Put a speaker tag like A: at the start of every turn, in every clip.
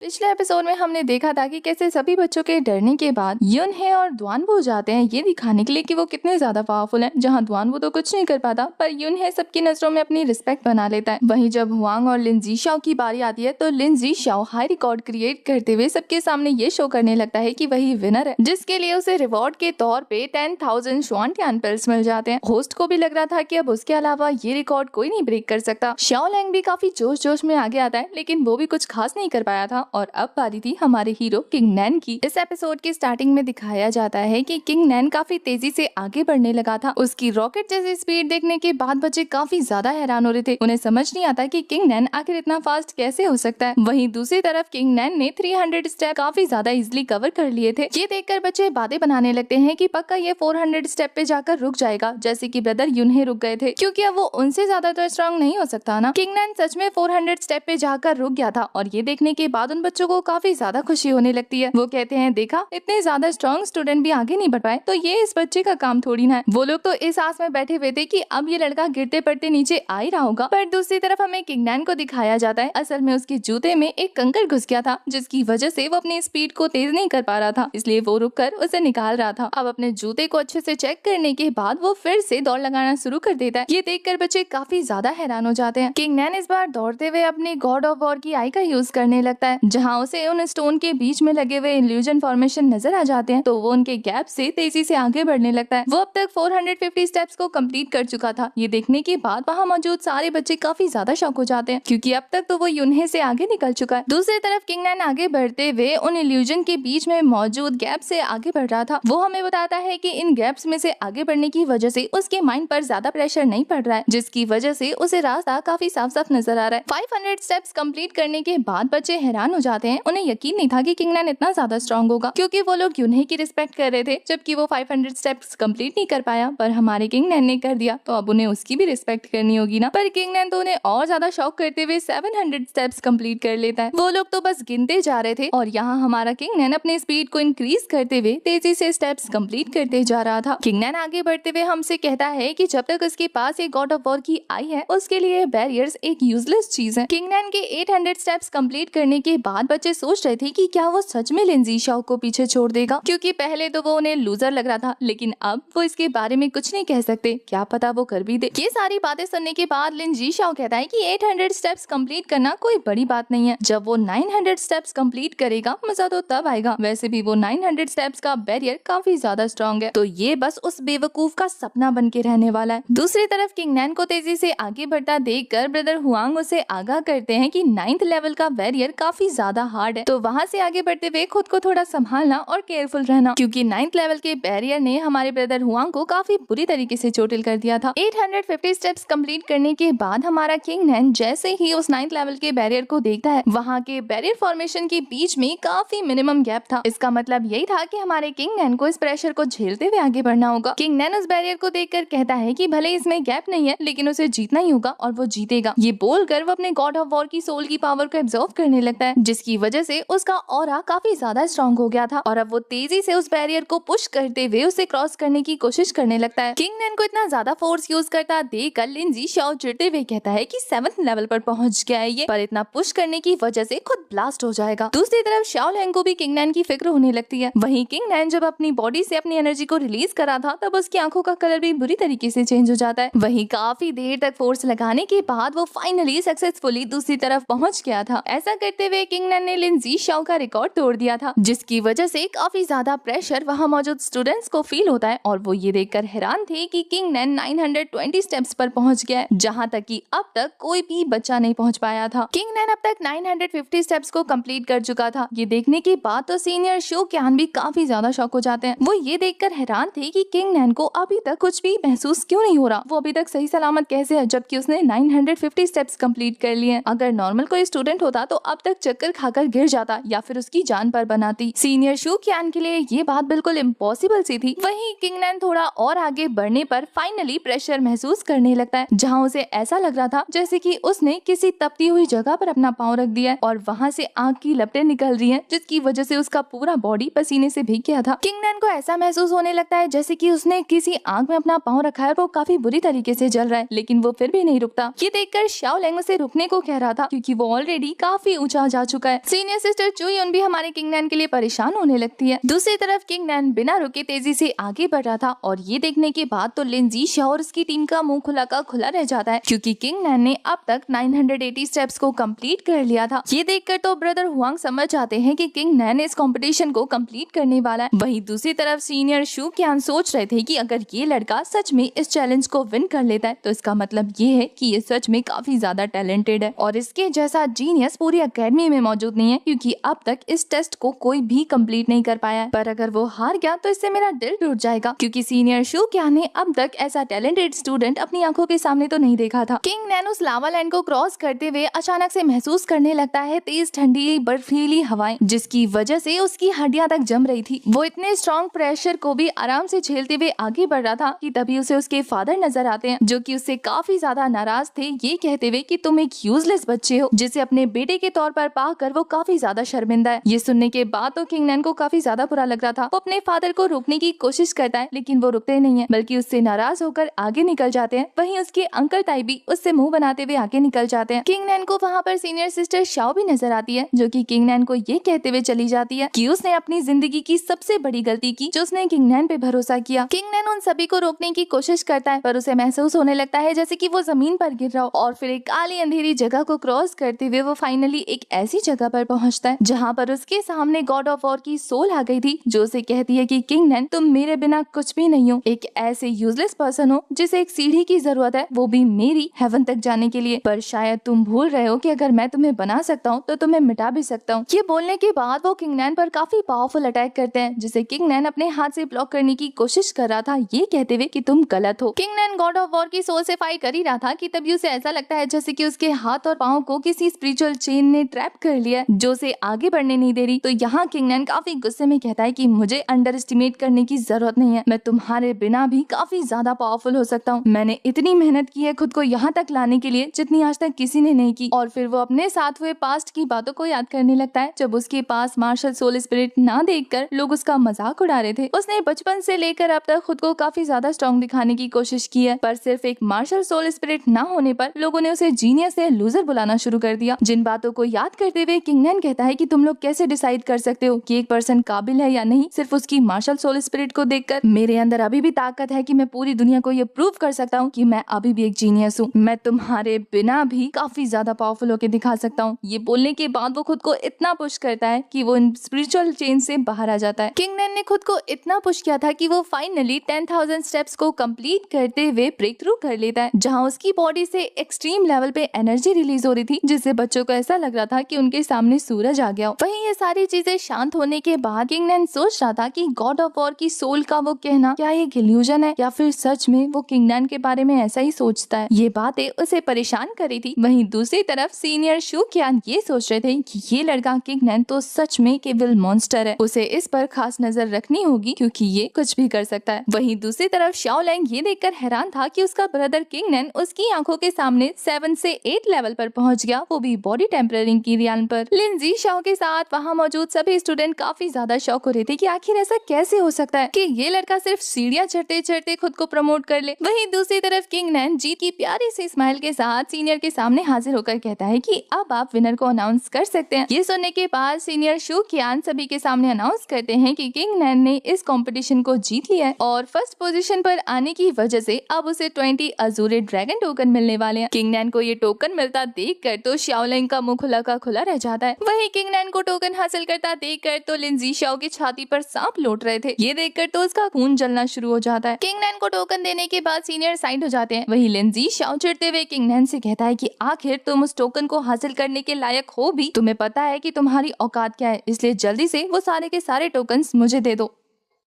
A: पिछले एपिसोड में हमने देखा था कि कैसे सभी बच्चों के डरने के बाद युनहे और द्वानवू जाते हैं ये दिखाने के लिए कि वो कितने ज्यादा पावरफुल हैं। जहां द्वानवू तो कुछ नहीं कर पाता पर युनहे सबकी नजरों में अपनी रिस्पेक्ट बना लेता है। वहीं जब हुआंग और लिन जीशाओ की बारी आती है तो लिन जीशाओ हाई रिकॉर्ड क्रिएट करते हुए सबके सामने ये शो करने लगता है कि वही विनर है, जिसके लिए उसे रिवॉर्ड के तौर पे 10,000 शुआनटियान पिल्स मिल जाते हैं। होस्ट को भी लग रहा था कि अब उसके अलावा ये रिकॉर्ड कोई नहीं ब्रेक कर सकता। शाओ लैंग भी काफी जोश जोश में आगे आता है, लेकिन वो भी कुछ खास नहीं कर पाया था। और अब बारी थी हमारे हीरो किंग नैन की। इस एपिसोड के स्टार्टिंग में दिखाया जाता है कि किंग नैन काफी तेजी से आगे बढ़ने लगा था। उसकी रॉकेट जैसी स्पीड देखने के बाद बच्चे काफी ज्यादा हैरान हो रहे थे। उन्हें समझ नहीं आता कि किंग नैन आखिर इतना फास्ट कैसे हो सकता है। वहीं दूसरी तरफ किंग नैन ने 300 स्टेप काफी ज्यादा इजिली कवर कर लिए थे। ये देखकर बच्चे बातें बनाने लगते हैं कि पक्का ये 400 स्टेप पे जाकर रुक जाएगा, जैसे कि ब्रदर युनहे रुक गए थे, क्योंकि अब वो उनसे ज्यादा तो स्ट्रॉन्ग नहीं हो सकता ना। किंग नैन सच में 400 स्टेप पे जाकर रुक गया था और ये देखने के बाद उन बच्चों को काफी ज्यादा खुशी होने लगती है। वो कहते हैं देखा, इतने ज्यादा स्ट्रॉन्ग स्टूडेंट भी आगे नहीं बढ़ पाए तो ये इस बच्चे का काम थोड़ी ना है। वो लोग तो इस आस में बैठे हुए थे कि अब ये लड़का गिरते पड़ते नीचे आ ही रहा होगा। पर दूसरी तरफ हमें किंग नैन को दिखाया जाता है असल में उसके जूते में एक कंकड़ घुस गया था, जिसकी वजह से वो अपनी स्पीड को तेज नहीं कर पा रहा था, इसलिए वो रुक कर उसे निकाल रहा था। अब अपने जूते को अच्छे से चेक करने के बाद वो फिर से दौड़ लगाना शुरू कर देता है। ये देखकर बच्चे काफी ज्यादा हैरान हो जाते हैं। किंग नैन इस बार दौड़ते हुए अपनी गॉड ऑफ वॉर की आई का यूज करने लगता है, जहाँ उसे उन स्टोन के बीच में लगे हुए इल्यूजन फॉर्मेशन नजर आ जाते हैं, तो वो उनके गैप से तेजी से आगे बढ़ने लगता है। वो अब तक 450 स्टेप्स को कंप्लीट कर चुका था। ये देखने के बाद वहाँ मौजूद सारे बच्चे काफी ज्यादा शॉक हो जाते हैं, क्योंकि अब तक तो वो युनहे से आगे निकल चुका है। दूसरी तरफ किंग नैन आगे बढ़ते हुए उन इल्यूजन के बीच में मौजूद गैप से आगे बढ़ रहा था। वो हमें बताता है कि इन गैप्स में से आगे बढ़ने की वजह से उसके माइंड पर ज्यादा प्रेशर नहीं पड़ रहा है, जिसकी वजह से उसे रास्ता काफी साफ साफ नजर आ रहा है। 500 स्टेप्स कंप्लीट करने के बाद बच्चे हैरान हो जाते हैं। उन्हें यकीन नहीं था कि किंग नैन इतना ज्यादा स्ट्रॉन्ग होगा, क्योंकि वो लोग युनहे की रिस्पेक्ट कर रहे थे, जबकि वो 500 स्टेप्स कंप्लीट नहीं कर पाया। पर हमारे किंग नैन ने कर दिया, तो अब उन्हें उसकी भी रिस्पेक्ट करनी होगी ना। पर किंग नैन तो उन्हें और ज्यादा शॉक करते हुए 700 स्टेप्स कंप्लीट कर लेता है। वो लोग तो बस गिनते जा रहे थे और यहाँ हमारा किंग नैन अपनी स्पीड को इंक्रीज करते हुए तेजी से स्टेप्स कंप्लीट करते जा रहा था। किंग नैन आगे बढ़ते हुए हमसे कहता है कि जब तक उसके पास एक गॉड ऑफ वॉर की आई है, उसके लिए बैरियर्स एक यूजलेस चीज है। किंग नैन के 800 स्टेप्स कंप्लीट करने के बाद बच्चे सोच रहे थे कि क्या वो सच में लिन जीशाओ को पीछे छोड़ देगा, क्योंकि पहले तो वो उन्हें लूजर लग रहा था, लेकिन अब वो इसके बारे में कुछ नहीं कह सकते, क्या पता वो कर भी दे। ये सारी बातें सुनने के बाद लिन जीशाओ कहता है कि 800 स्टेप्स कंप्लीट करना कोई बड़ी बात नहीं है। जब वो 900 स्टेप्स कंप्लीट करेगा मजा तो तब आएगा। वैसे भी वो 900 स्टेप्स का बैरियर काफी ज्यादा स्ट्रॉन्ग है, तो ये बस उस बेवकूफ का सपना बन के रहने वाला है। दूसरी तरफ किंग नैन को तेजी से आगे बढ़ता देखकर ब्रदर हुआंग उसे आगाह करते हैं कि 9th लेवल का बैरियर काफी ज्यादा हार्ड है, तो वहाँ से आगे बढ़ते हुए खुद को थोड़ा संभालना और केयरफुल रहना, क्योंकि 9th लेवल के बैरियर ने हमारे ब्रदर हुआंग को काफी बुरी तरीके से चोटिल कर दिया था। 850 स्टेप्स कंप्लीट करने के बाद हमारा किंग नैन जैसे ही उस 9th लेवल के बैरियर को देखता है, वहाँ के बैरियर फॉर्मेशन के बीच में काफी मिनिमम गैप था। इसका मतलब यही था कि हमारे किंग नैन को इस प्रेशर को झेलते हुए आगे बढ़ना होगा। किंग नैन उस बैरियर को देखकर कहता है कि भले इसमें गैप नहीं है, लेकिन उसे जीतना ही होगा और वो जीतेगा। ये बोलकर वो अपने गॉड ऑफ वॉर की सोल की पावर को एब्जॉर्व करने लगता है, जिसकी वजह से उसका ऑरा काफी ज्यादा स्ट्रॉन्ग हो गया था और अब वो तेजी से उस बैरियर को पुश करते हुए उसे क्रॉस करने की कोशिश करने लगता है। किंग नैन को इतना ज्यादा फोर्स यूज करता देखकर लिन जीशाओ चिढ़ते हुए कहता है कि 7th लेवल पर पहुंच गया है ये, पर इतना पुश करने की वजह से खुद ब्लास्ट हो जाएगा। दूसरी तरफ शाओ लैंग को भी किंग नैन की फिक्र होने लगती है। वहीं किंग नैन जब अपनी बॉडी से अपनी एनर्जी को रिलीज करा था, तब उसकी आंखों का कलर भी बुरी तरीके से चेंज हो जाता है। वहीं काफी देर तक फोर्स लगाने के बाद वो फाइनली सक्सेसफुली दूसरी तरफ पहुंच गया था। ऐसा करते हुए किंग नैन ने लिन जीशाओ का रिकॉर्ड तोड़ दिया था, जिसकी वजह से काफी ज्यादा प्रेशर वहाँ मौजूद स्टूडेंट्स को फील होता है और वो ये देखकर हैरान थे कि किंग नैन 920 स्टेप्स पर पहुंच गया है, जहाँ तक कि अब तक कोई भी बच्चा नहीं पहुंच पाया था। किंग नैन अब तक 950 स्टेप्स को कंप्लीट कर चुका था। ये देखने के बाद तो सीनियर शो क्यान भी काफी ज्यादा शॉक हो जाते हैं। वो ये देखकर हैरान थे कि किंग नैन को अभी तक कुछ भी महसूस क्यों नहीं हो रहा, वो अभी तक सही सलामत कैसे है, जबकि उसने 950 स्टेप्स कंप्लीट कर लिए। अगर नॉर्मल कोई स्टूडेंट होता तो अब तक चक्कर खाकर गिर जाता या फिर उसकी जान पर बनाती। सीनियर शो क्यान के लिए ये बात बिल्कुल इम्पॉसिबल सी थी। वहीं किंग नैन थोड़ा और आगे बढ़ने पर फाइनली प्रेशर महसूस करने लगता है, जहाँ उसे ऐसा लग रहा था जैसे कि उसने किसी तपती हुई जगह पर अपना पाँव रख दिया है और वहाँ से आग की लपटें निकल रही हैं, जिसकी वजह से उसका पूरा बॉडी पसीने से भीग गया था। किंग नैन को ऐसा महसूस होने लगता है जैसे कि उसने किसी आग में अपना पाँव रखा है और वो काफी बुरी तरीके से जल रहा है, लेकिन वो फिर भी नहीं रुकता। ये देखकर शाओ लैंग उसे रुकने को कह रहा था, क्योंकि वो ऑलरेडी काफी ऊंचा जा चुका चुका है। सीनियर सिस्टर चुयुन भी हमारे किंगनैन के लिए परेशान होने लगती है। दूसरी तरफ किंगनैन बिना रुके तेजी से आगे बढ़ रहा था और ये देखने के बाद तो लिन जीशाओ और उसकी टीम का मुंह खुला का खुला रह जाता है, क्योंकि किंगनैन ने अब तक 980 स्टेप्स को कंप्लीट कर लिया था। ये देखकर तो ब्रदर हुआंग समझ जाते हैं कि किंगनैन इस कंपटीशन को कंप्लीट करने वाला है। वहीं दूसरी तरफ सीनियर शू क्यान सोच रहे थे कि अगर ये लड़का सच में इस चैलेंज को विन कर लेता है तो इसका मतलब ये है कि ये सच में काफी ज्यादा टैलेंटेड है और इसके जैसा जीनियस पूरी एकेडमी में मौजूद नहीं है, क्योंकि अब तक इस टेस्ट को कोई भी कंप्लीट नहीं कर पाया है। पर अगर वो हार गया तो इससे मेरा दिल टूट जाएगा, क्योंकि सीनियर शू क्यान ने अब तक ऐसा टैलेंटेड स्टूडेंट अपनी आंखों के सामने तो नहीं देखा था। किंगनैन उस लावा लैंड को क्रॉस करते हुए अचानक से महसूस करने लगता है तेज ठंडी बर्फीली हवाएं, जिसकी वजह से उसकी हड्डियां तक जम रही थी। वो इतने स्ट्रॉन्ग प्रेशर को भी आराम से झेलते हुए आगे बढ़ रहा था कि तभी उसे उसके फादर नजर आते हैं, जो कि उससे काफी ज्यादा नाराज थे, ये कहते हुए कि तुम एक यूजलेस बच्चे हो, जिसे अपने बेटे के तौर पर पाकर वो काफी ज्यादा शर्मिंदा है। ये सुनने के बाद तो किंगनैन को काफी ज्यादा बुरा लग रहा था। वो अपने फादर को रोकने की कोशिश करता है, लेकिन वो रुकते नहीं है, बल्कि उससे नाराज होकर आगे निकल जाते हैं। वहीं उसके अंकल ताई भी उससे मुंह बनाते हुए आगे निकल जाते हैं। किंगनैन को वहाँ पर सीनियर सिस्टर शाओ भी नजर आती है, जो कि किंगनैन को ये कहते हुए चली जाती है कि उसने अपनी जिंदगी की सबसे बड़ी गलती की, जो उसने किंगनैन पे भरोसा किया। किंगनैन उन सभी को रोकने की कोशिश करता है, पर उसे महसूस होने लगता है जैसे कि वो जमीन पर गिर रहा हो, और फिर एक काली अंधेरी जगह को क्रॉस करते हुए वो फाइनली एक ऐसी जगह पर पहुंचता है जहाँ पर उसके सामने गॉड ऑफ वॉर की सोल आ गई थी, जो उसे कहती है कि किंगनैन तुम मेरे बिना कुछ भी नहीं हो, एक ऐसे यूजलेस पर्सन हो जिसे एक सीढ़ी की जरूरत है, वो भी मेरी हेवन तक जाने के लिए। पर शायद तुम भूल रहे हो कि अगर मैं तुम्हें बना सकता हूँ तो तुम्हें मिटा भी सकता हूँ। ये बोलने के बाद वो किंगनैन पर काफी पावरफुल अटैक करते हैं, जिसे किंगनैन अपने हाथ से ब्लॉक करने की कोशिश कर रहा था, ये कहते हुए कि तुम गलत हो। किंगनैन गॉड ऑफ वॉर की सोल से फाइट कर ही रहा था कि तभी उसे ऐसा लगता है जैसे कि उसके हाथ और पाँव को किसी स्पिरिचुअल चेन ने ट्रैप कर लिया, जो उसे आगे बढ़ने नहीं दे रही। तो यहाँ किंगनैन काफी गुस्से में कहता है कि मुझे अंडर एस्टिमेट करने की जरूरत नहीं है, मैं तुम्हारे बिना भी काफी ज्यादा पावरफुल हो सकता हूँ। मैंने इतनी मेहनत की है खुद को यहाँ तक लाने के लिए जितनी आज तक किसी ने नहीं की। और फिर वो अपने साथ हुए पास्ट की बातों को याद करने लगता है, जब उसके पास मार्शल सोल स्पिरिट ना देखकर लोग उसका मजाक उड़ा रहे थे। उसने बचपन से लेकर अब तक खुद को काफी ज्यादा स्ट्रॉन्ग दिखाने की कोशिश की है, पर सिर्फ एक मार्शल सोल स्पिरिट ना होने पर लोगों ने उसे जीनियस या लूजर बुलाना शुरू कर दिया। जिन बातों को याद करते हुए किंगनैन कहता है कि तुम लोग कैसे डिसाइड कर सकते हो कि एक पर्सन काबिल है या नहीं सिर्फ उसकी मार्शल सोल स्पिरिट को देखकर। मेरे अंदर अभी भी ताकत है कि मैं पूरी दुनिया को ये प्रूव कर सकता हूँ कि मैं अभी भी एक जीनियस हूँ। मैं तुम्हारे बिना भी काफी ज्यादा पावरफुल होकर दिखा सकता हूँ। ये बोलने के बाद वो खुद को इतना पुश करता है कि वो इन स्पिरिचुअल चेन से बाहर आ जाता है। किंगनैन ने खुद को इतना पुश किया था कि वो फाइनली 10,000 स्टेप्स को कंप्लीट करते हुए ब्रेक थ्रू कर लेता है, जहाँ उसकी बॉडी से एक्सट्रीम लेवल पे एनर्जी रिलीज हो रही थी, जिससे बच्चों को ऐसा लग रहा था कि उनके सामने सूरज आ गया। वहीं ये सारी चीजें शांत होने के बाद किंगनैन सोच रहा था कि गॉड ऑफ वॉर की सोल का वो कहना क्या एक इल्यूजन है या फिर सच में वो किंगनैन के बारे में ऐसा ही सोचता है। ये बातें उसे परेशान कर रही थी। वहीं दूसरी तरफ सीनियर शू क्यान ये सोच रहे थे कि ये लड़का किंगनैन तो सच में केवल मॉन्स्टर है, उसे इस पर खास नजर रखनी होगी क्योंकि ये कुछ भी कर सकता है। वहीं दूसरी तरफ शाओ लैंग ये देखकर हैरान था कि उसका ब्रदर किंगनैन उसकी आंखों के सामने 7 से 8 लेवल पर पहुंच गया, वो भी बॉडी टेम्परिंग की रियान पर। लिन जीशाओ के साथ वहाँ मौजूद सभी स्टूडेंट काफी ज्यादा शॉक हो रहे थे कि आखिर ऐसा कैसे हो सकता है कि ये लड़का सिर्फ सीढ़ियां चढ़ते चढ़ते खुद को प्रमोट कर ले। वहीं दूसरी तरफ किंगनैन जीत की प्यारी सी स्माइल के साथ सीनियर के सामने हाजिर होकर कहता है कि अब आप विनर को अनाउंस कर सकते हैं। ये सुनने के बाद सीनियर शू क्यान सभी के सामने अनाउंस करते हैं कि किंगनैन ने इस कंपटीशन को जीत लिया है और फर्स्ट पोजीशन पर आने की वजह से अब उसे 20 अजूरे ड्रैगन टोकन मिलने वाले हैं। किंगनैन को ये टोकन मिलता देखकर तो शाओ लैंग का मुंह खुला का खुला रह जाता है। वहीं किंगनैन को टोकन हासिल करता देखकर तो लिन जीशाओ की छाती पर सांप लौट रहे थे। ये देखकर तो उसका खून जलना शुरू हो जाता है। किंगनैन को टोकन देने के बाद सीनियर साइड हो जाते हैं। वहीं लिन जीशाओ चिढ़ते हुए किंगनैन से कहता है कि आखिर तुम उस टोकन को हासिल करने के लायक हो भी, तुम्हें पता है कि तुम्हारी औकात क्या है, इसलिए जल्दी से वो सारे के सारे टोकन्स मुझे दे दो,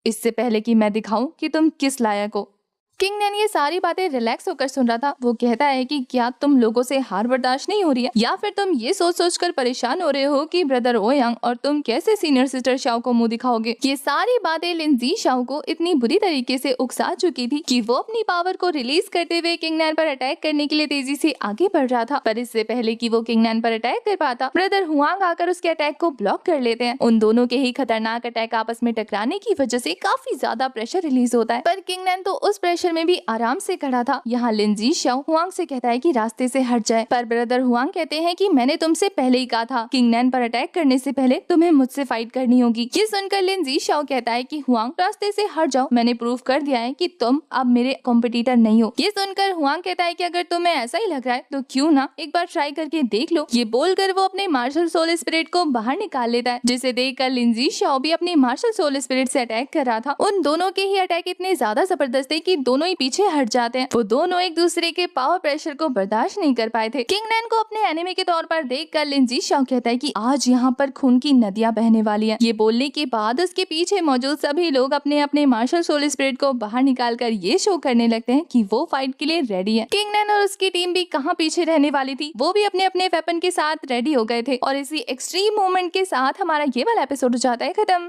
A: इससे पहले कि मैं दिखाऊं कि तुम किस लायक हो। किंगनैन ये सारी बातें रिलैक्स होकर सुन रहा था। वो कहता है कि क्या तुम लोगों से हार बर्दाश्त नहीं हो रही है, या फिर तुम ये सोच सोच कर परेशान हो रहे हो कि ब्रदर ओयांग और तुम कैसे सीनियर सिस्टर शाओ को मुंह दिखाओगे। ये सारी बातें लिन जीशाओ को इतनी बुरी तरीके से उकसा चुकी थी कि वो अपनी पावर को रिलीज करते हुए किंगनैन पर अटैक करने के लिए तेजी से आगे बढ़ रहा था। पर इससे पहले कि वो किंगनैन पर अटैक कर पाता, ब्रदर हुआंग आकर उसके अटैक को ब्लॉक कर लेते हैं। उन दोनों के ही खतरनाक अटैक आपस में टकराने की वजह से काफी ज्यादा प्रेशर रिलीज होता है, पर किंगनैन तो उस प्रेशर प्रेशर में भी आराम से खड़ा था। यहाँ लिंजी शाओ हुआंग से कहता है कि रास्ते से हट जाए, पर ब्रदर हुआंग कहते हैं कि मैंने तुमसे पहले ही कहा था, किंग नैन पर अटैक करने से पहले तुम्हें मुझसे फाइट करनी होगी। ये सुनकर लिंजी शाओ कहता है कि हुआंग रास्ते से हट जाओ, मैंने प्रूव कर दिया है कि तुम अब मेरे कॉम्पिटिटर नहीं हो। ये सुनकर हुआंग कहता है कि अगर तुम्हें ऐसा ही लग रहा है तो क्यों ना एक बार ट्राई करके देख लो। ये बोलकर वो अपने मार्शल सोल स्पिरिट को बाहर निकाल लेता है, जिसे देखकर लिंजी शाओ भी अपनी मार्शल सोल स्पिरिट से अटैक कर रहा था। उन दोनों के ही अटैक इतने ज्यादा जबरदस्त थे कि दोनों ही पीछे हट जाते हैं। वो दोनों एक दूसरे के पावर प्रेशर को बर्दाश्त नहीं कर पाए थे। किंग नैन को अपने एनिमी के तौर पर देखकर लिंजी शाओ कहता है कि आज यहाँ पर खून की नदियां बहने वाली हैं। ये बोलने के बाद उसके पीछे मौजूद सभी लोग अपने अपने मार्शल सोल स्पिरिट को बाहर निकालकर ये शो करने लगते हैं कि वो फाइट के लिए रेडी है। किंग नैन और उसकी टीम भी कहाँ पीछे रहने वाली थी, वो भी अपने अपने वेपन के साथ रेडी हो गए थे। और इसी एक्सट्रीम मोमेंट के साथ हमारा ये वाला एपिसोड हो जाता है खत्म।